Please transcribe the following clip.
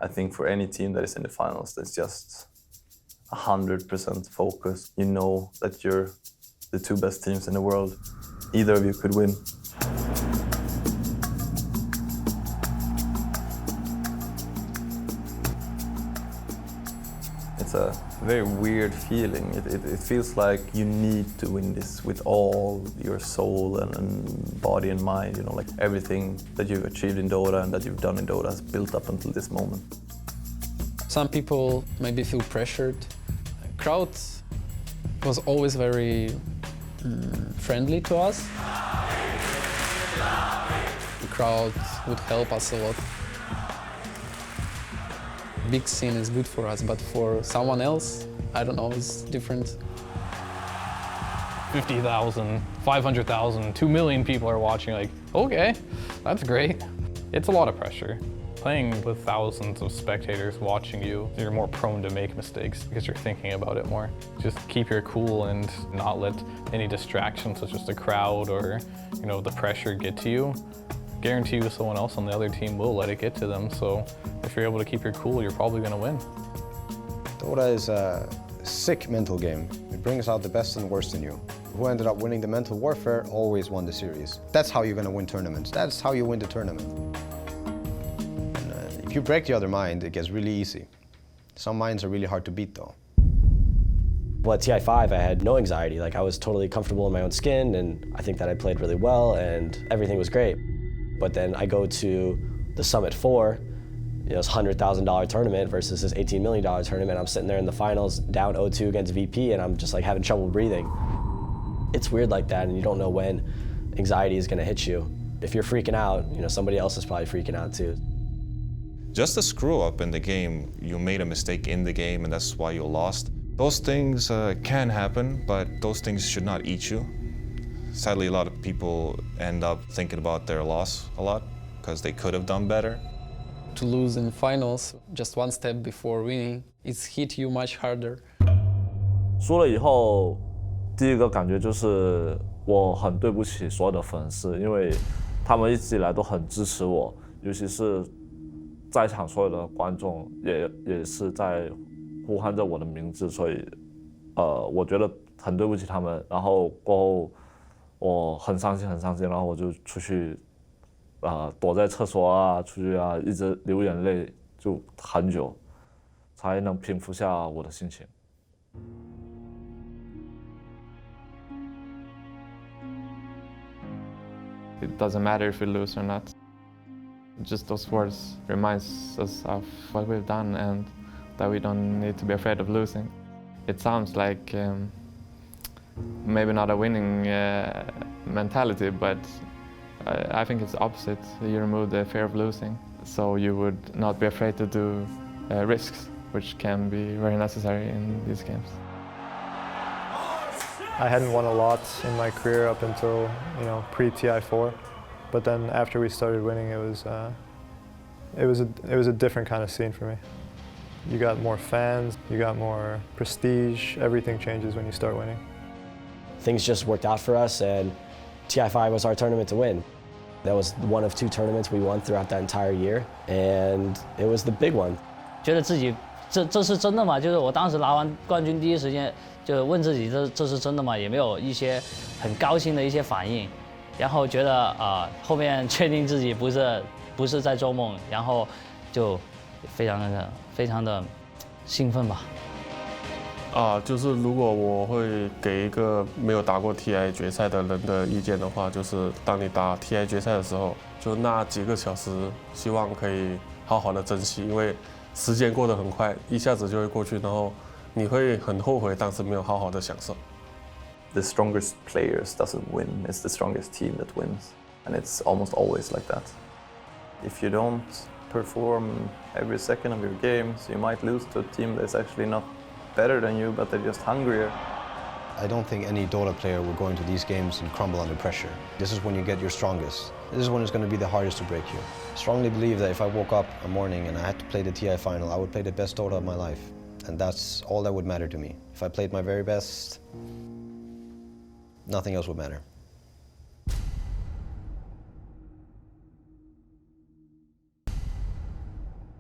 I think for any team that is in the finals, that's just 100% focus. You know that you're the two best teams in the world. Either of you could win. It's a very weird feeling. It feels like you need to win this with all your soul and body and mind. You know, like everything that you've achieved in Dota and that you've done in Dota has built up until this moment. Some people maybe feel pressured. Crowd was always very friendly to us. The crowd would help us a lot. Big scene is good for us, but for someone else, I don't know, it's different. 50,000, 500,000, 2 million people are watching, like, okay, that's great. It's a lot of pressure. Playing with thousands of spectators watching you, you're more prone to make mistakes because you're thinking about it more. Just keep your cool and not let any distractions such as the crowd or, the pressure get to you. Guarantee you someone else on the other team will let it get to them, so if you're able to keep your cool, you're probably going to win. Dota is a sick mental game. It brings out the best and worst in you. Who ended up winning the mental warfare always won the series. That's how you're going to win tournaments. That's how you win the tournament. And, if you break the other mind, it gets really easy. Some minds are really hard to beat though. Well, at TI5, I had no anxiety. Like, I was totally comfortable in my own skin, and I think that I played really well, and everything was great. But then I go to the Summit 4, this $100,000 tournament versus this $18 million tournament. I'm sitting there in the finals, down 0-2 against VP, and I'm just like having trouble breathing. It's weird like that, and you don't know when anxiety is going to hit you. If you're freaking out, somebody else is probably freaking out too. Just a screw up in the game, you made a mistake in the game, and that's why you lost. Those things can happen, but those things should not eat you. Sadly, a lot of people end up thinking about their loss a lot because they could have done better. To lose in finals, just one step before winning, it's hit you much harder. 输了以后，第一个感觉就是我很对不起所有的粉丝，因为他们一直以来都很支持我，尤其是在场所有的观众也是在呼喊着我的名字，所以我觉得很对不起他们。然后过后。我很伤心，然后我就出去，躲在厕所啊，出去啊，一直流眼泪，就很久，才能平复下我的心情。It doesn't matter if we lose or not. Just those words reminds us of what we've done and that we don't need to be afraid of losing. It sounds like maybe not a winning mentality, but I think it's the opposite. You remove the fear of losing, so you would not be afraid to do risks, which can be very necessary in these games. I hadn't won a lot in my career up until pre-TI4, but then after we started winning, it was a different kind of scene for me. You got more fans, you got more prestige. Everything changes when you start winning. Things just worked out for us, and TI5 was our tournament to win. That was one of 2 tournaments we won throughout that entire year, and it was the big one. 觉得自己这是真的吗？就是我当时拿完冠军第一时间就问自己这是真的吗？也没有一些很高兴的一些反应，然后觉得后面确定自己不是在做梦，然后就非常的兴奋吧。就是如果我会给一个没有打过 TI 决赛的人的意见的话，就是当你打 TI 决赛的时候，就那几个小时，希望可以好好的珍惜，因为时间过得很快，一下子就会过去，然后你会很后悔当时没有好好的享受。The strongest players doesn't win, it's the strongest team that wins. And it's almost always like that. If you don't perform every second of your games, you might lose to a team that's actually not better than you, but they're just hungrier. I don't think any Dota player will go into these games and crumble under pressure. This is when you get your strongest. This is when it's going to be the hardest to break you. I strongly believe that if I woke up a morning and I had to play the TI final, I would play the best Dota of my life. And that's all that would matter to me. If I played my very best, nothing else would matter.